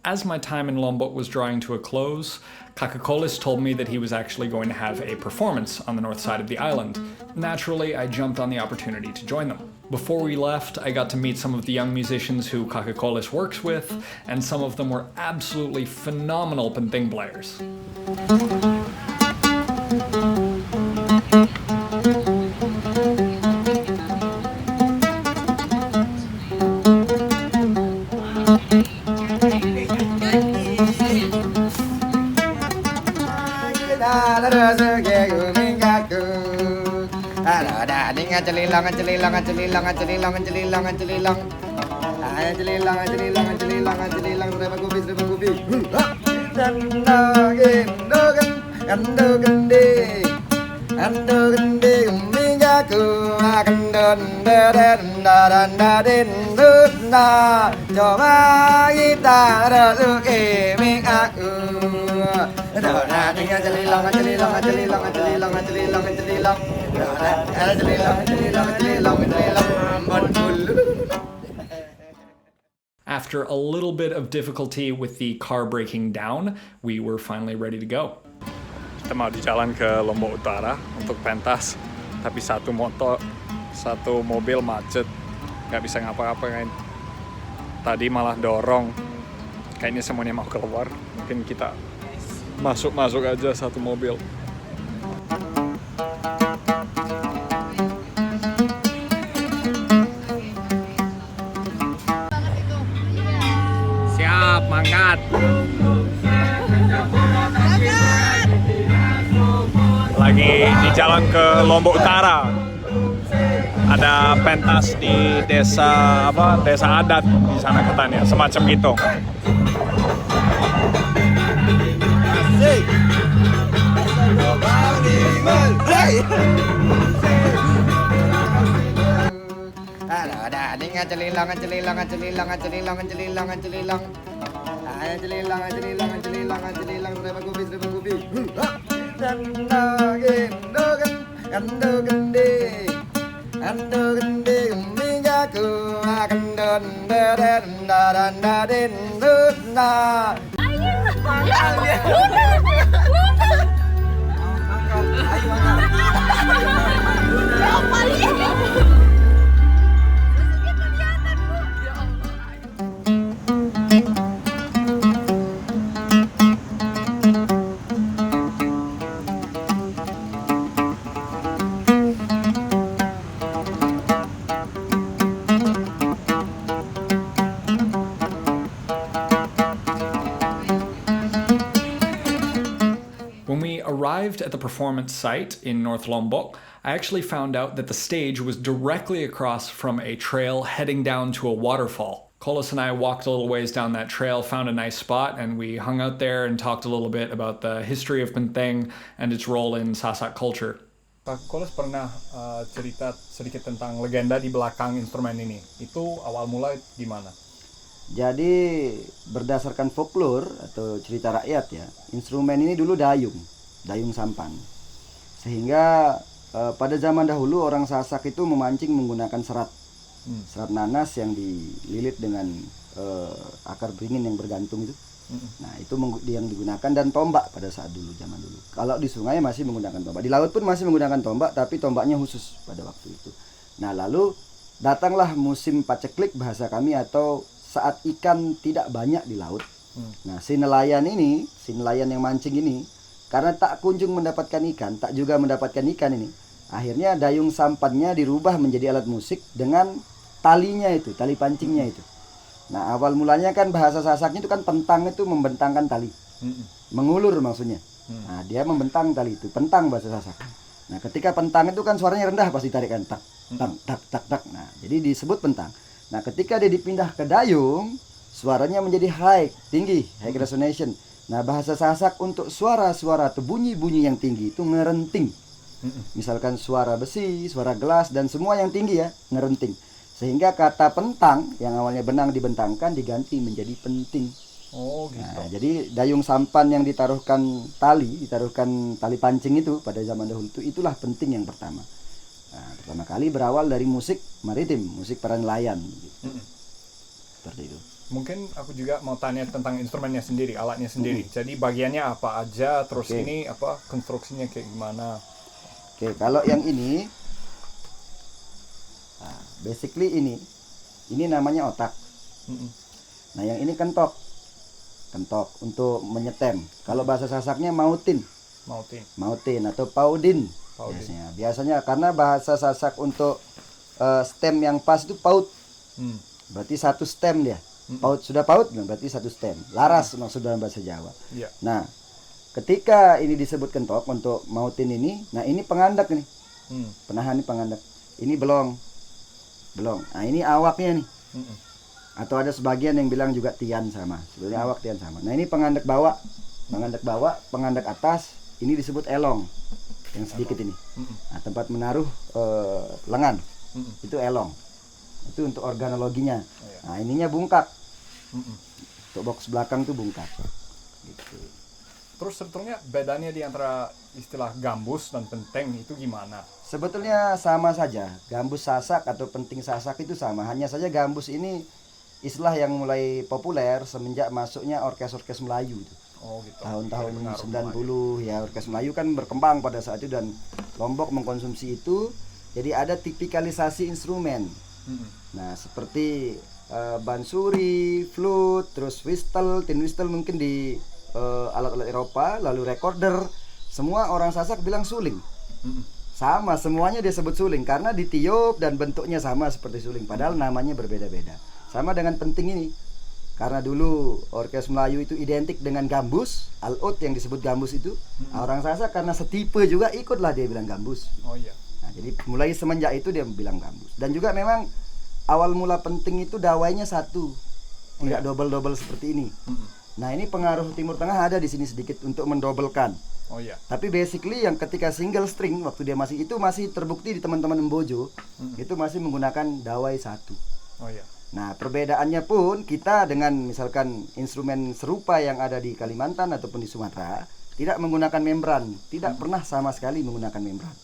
As my time in Lombok was drawing to a close, Kakakolis told me that he was actually going to have a performance on the north side of the island. Naturally, I jumped on the opportunity to join them. Before we left, I got to meet some of the young musicians who Kakakolis works with, and some of them were absolutely phenomenal penting players. Celilang After a little bit of difficulty with the car breaking down, we were finally ready to go. Kita mau di jalan ke Lombok Utara untuk pentas, tapi satu mobil macet, nggak bisa ngapa-ngapain. Tadi malah dorong, kayaknya semuanya mau keluar. Mungkin kita masuk aja satu mobil. Siap, mangkat. Lagi di jalan ke Lombok Utara. Ada pentas di desa adat di sana katanya, semacam gitu. When we arrived at the performance site in North Lombok, I actually found out that the stage was directly across from a trail heading down to a waterfall. Kolis and I walked a little ways down that trail, found a nice spot, and we hung out there and talked a little bit about the history of penting and its role in Sasak culture. Pak Kolis pernah cerita sedikit tentang legenda di belakang instrumen ini. Itu awal mula gimana? Jadi berdasarkan folklore atau cerita rakyat ya, instrumen ini dulu dayung sampan. Sehingga pada zaman dahulu orang Sasak itu memancing menggunakan serat nanas yang dililit dengan akar beringin yang bergantung itu. Nah itu yang digunakan, dan tombak pada saat dulu, zaman dulu. Kalau di sungai masih menggunakan tombak, di laut pun masih menggunakan tombak, tapi tombaknya khusus pada waktu itu. Nah lalu datanglah musim paceklik bahasa kami, atau saat ikan tidak banyak di laut. Nah si nelayan yang mancing ini, karena tak kunjung mendapatkan ikan, tak juga mendapatkan ikan ini, akhirnya dayung sampannya dirubah menjadi alat musik dengan talinya itu, tali pancingnya itu. Nah awal mulanya kan bahasa Sasaknya itu kan pentang itu membentangkan tali, mengulur maksudnya. Nah dia membentang tali itu, pentang bahasa Sasak. Nah ketika pentang itu kan suaranya rendah, pasti tarikkan tak tak tak tak. Nah jadi disebut pentang. Nah ketika dia dipindah ke dayung, suaranya menjadi tinggi, high resonation. Nah bahasa Sasak untuk suara-suara atau bunyi-bunyi yang tinggi itu ngerenting. Misalkan suara besi, suara gelas, dan semua yang tinggi ya, ngerenting. Sehingga kata pentang yang awalnya benang dibentangkan diganti menjadi penting. Oh gitu. Nah, jadi dayung sampan yang ditaruhkan tali pancing itu pada zaman dahulu itulah penting yang pertama. Nah, pertama kali berawal dari musik maritim, musik para nelayan gitu. Seperti itu. Mungkin aku juga mau tanya tentang instrumennya sendiri, alatnya sendiri. Jadi bagiannya apa aja, terus Oke. ini apa konstruksinya kayak gimana? Oke, kalau yang ini, nah, basically ini namanya otak. Mm-mm. Nah, yang ini kentok, kentok untuk menyetem. Kalau bahasa Sasaknya mautin, Mautin. mautin atau paudin. Paudin. Biasanya karena bahasa Sasak untuk stem yang pas itu paut. Hmm. Berarti satu stem dia. Paut sudah paut, berarti satu stem. Laras maksud dalam bahasa Jawa. Iya. Nah, ketika ini disebut kentok untuk mautin ini, nah ini pengandak nih. Hmm. Penahan ini pengandak. Ini belong. Nah, ini awaknya nih. Mm-mm. Atau ada sebagian yang bilang juga tian sama. Sebenarnya awak tian sama. Nah, ini pengandak bawah. Pengandak bawah, pengandak atas, ini disebut elong. Yang sedikit ini. Mm-mm. Nah, tempat menaruh lengan. Mm-mm. Itu elong. Itu untuk organologinya. Oh, iya. Nah, ininya bungkak. Mm-mm. Untuk box belakang tuh bungkak. Gitu. Terus sebetulnya bedanya di antara istilah gambus dan penteng itu gimana? Sebetulnya sama saja. Gambus Sasak atau penting Sasak itu sama. Hanya saja gambus ini istilah yang mulai populer semenjak masuknya orkes-orkes Melayu itu. Oh gitu. Tahun-tahun Dari pengaruh 90 ya, orkes Melayu kan berkembang pada saat itu dan Lombok mengkonsumsi itu. Jadi ada tipikalisasi instrumen. Mm-mm. Nah, seperti bansuri, flute, terus whistle, tin whistle mungkin di alat-alat Eropa, lalu recorder, semua orang Sasak bilang suling. Mm-mm. Sama, semuanya dia sebut suling karena ditiup dan bentuknya sama seperti suling, padahal namanya berbeda-beda. Sama dengan penting ini. Karena dulu orkes Melayu itu identik dengan gambus, alot yang disebut gambus itu. Orang Sasak karena setipe juga ikutlah dia bilang gambus. Oh iya. Nah, jadi mulai semenjak itu dia bilang gambus. Dan juga memang awal mula penting itu dawainya satu, tidak double-double seperti ini. Mm-mm. Nah, ini pengaruh Timur Tengah ada di sini sedikit untuk mendobelkan. Oh iya. Tapi basically yang ketika single string waktu dia masih terbukti di teman-teman Embojo, itu masih menggunakan dawai satu. Oh iya. Nah, perbedaannya pun kita dengan misalkan instrumen serupa yang ada di Kalimantan ataupun di Sumatera tidak menggunakan membran, tidak pernah sama sekali menggunakan membran.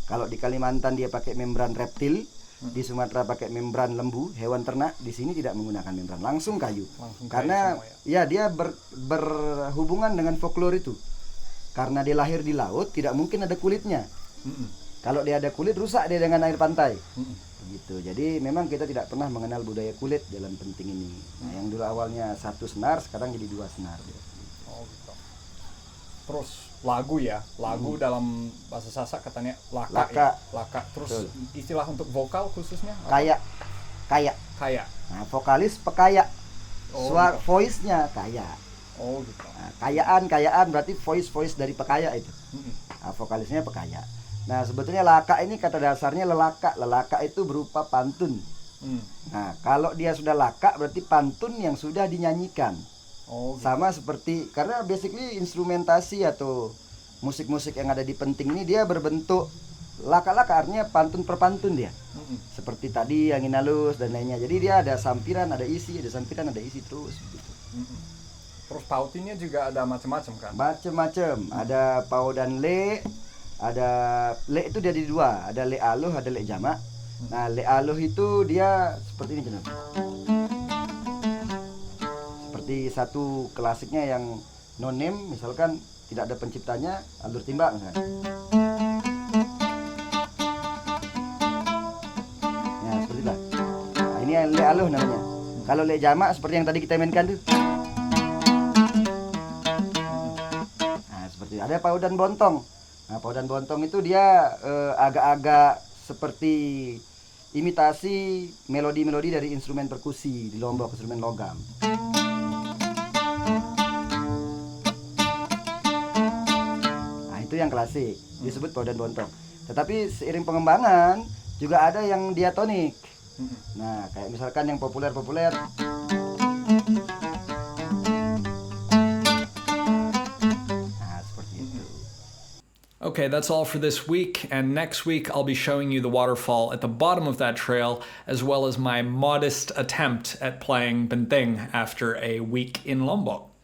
Kalau di Kalimantan dia pakai membran reptil, di Sumatera pakai membran lembu, hewan ternak, di sini tidak menggunakan membran, langsung kayu. Langsung kayu Karena semua ya dia berhubungan dengan folklore itu. Karena dia lahir di laut, tidak mungkin ada kulitnya. Mm-mm. Kalau dia ada kulit, rusak dia dengan air pantai. Mm-mm. Gitu. Jadi memang kita tidak pernah mengenal budaya kulit dalam penting ini. Nah, yang dulu awalnya satu senar, sekarang jadi dua senar. Oh gitu. Terus lagu ya, lagu dalam bahasa Sasak katanya laka. Laka. Ya? Laka. Terus Betul. istilah untuk vokal khususnya apa? Kayak, kayak. Kayak. Nah, vokalis pekaya. Oh, Suara gitu. voice-nya kaya. Oh gitu. Nah, kayaan berarti voice dari pekaya itu. Mm-mm. Nah, vokalisnya pekaya. Nah, sebetulnya laka ini kata dasarnya lelaka. Lelaka itu berupa pantun. Mm. Nah, kalau dia sudah laka berarti pantun yang sudah dinyanyikan. Oh gitu. Sama seperti karena basically instrumentasi atau musik-musik yang ada di penting ini dia berbentuk laka-laka, artinya pantun per pantun dia. Mm-mm. Seperti tadi angin halus dan lainnya. Jadi dia ada sampiran, ada isi, ada sampiran, ada isi terus gitu. Mm-mm. Terus pautinnya juga ada macam-macam kan? Macem-macem, ada pau dan le. Ada le itu jadi dua, ada le aluh, ada le jamak. Nah, le aluh itu dia seperti ini jenis. Seperti satu klasiknya yang no name, misalkan tidak ada penciptanya, alur timbak misalkan. Nah, seperti itu. Nah, ini le aluh namanya. Kalau le jamak seperti yang tadi kita mainkan tuh. Nah, seperti itu. Ada pau dan bontong. Nah, pau dan bontong itu dia agak-agak seperti imitasi melodi-melodi dari instrumen perkusi di Lombok, instrumen logam. Nah, itu yang klasik, disebut pau dan bontong. Tetapi seiring pengembangan juga ada yang diatonik. Nah, kayak misalkan yang populer-populer. Okay, that's all for this week, and next week I'll be showing you the waterfall at the bottom of that trail, as well as my modest attempt at playing Benteng after a week in Lombok.